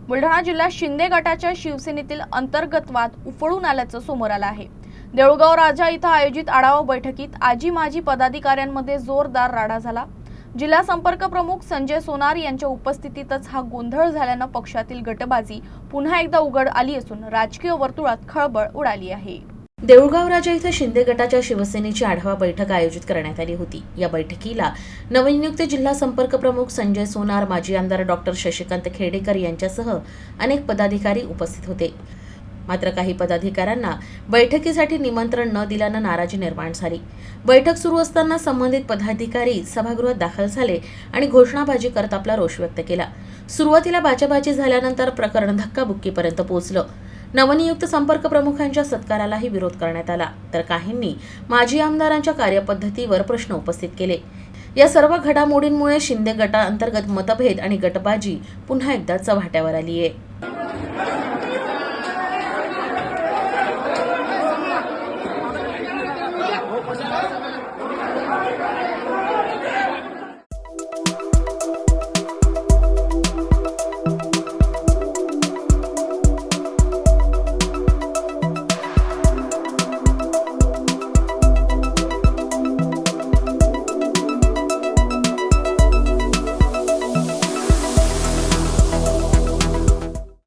बुलढाणा जिल्ह्यात शिंदे गटाच्या शिवसेनेतील अंतर्गत वाद उफळून आल्याचं समोर आलं आहे। देऊळगाव राजा इथं आयोजित आढावा बैठकीत आजी माजी पदाधिकाऱ्यांमध्ये जोरदार राडा झाला। जिल्हा संपर्क प्रमुख संजय सोनार यांच्या उपस्थितीतच हा गोंधळ झाल्यानं पक्षातील गटबाजी पुन्हा एकदा उघड आली असून राजकीय वर्तुळात खळबळ उडाली आहे। देऊळगाव राजा इथं शिंदे गटाच्या शिवसेनेची आढावा बैठक आयोजित करण्यात आली होती। या बैठकीला नवनियुक्त जिल्हा संपर्क प्रमुख संजय सोनार, माजी आमदार डॉक्टर शशिकांत खेडेकर यांच्यासह अनेक पदाधिकारी उपस्थित होते। मात्र काही पदाधिकाऱ्यांना बैठकीसाठी निमंत्रण न दिल्यानं नाराजी निर्माण झाली। बैठक सुरू असताना संबंधित पदाधिकारी सभागृहात दाखल झाले आणि घोषणाबाजी करत आपला रोष व्यक्त केला। सुरुवातीला बाचाबाची झाल्यानंतर प्रकरण धक्काबुक्कीपर्यंत पोहोचलं। नवनियुक्त संपर्क प्रमुखांच्या सत्कारालाही विरोध करण्यात आला, तर काहींनी माजी आमदारांच्या कार्यपद्धतीवर प्रश्न उपस्थित केले। या सर्व घडामोडींमुळे शिंदे गटाअंतर्गत मतभेद आणि गटबाजी पुन्हा एकदा चव्हाट्यावर आली आहे।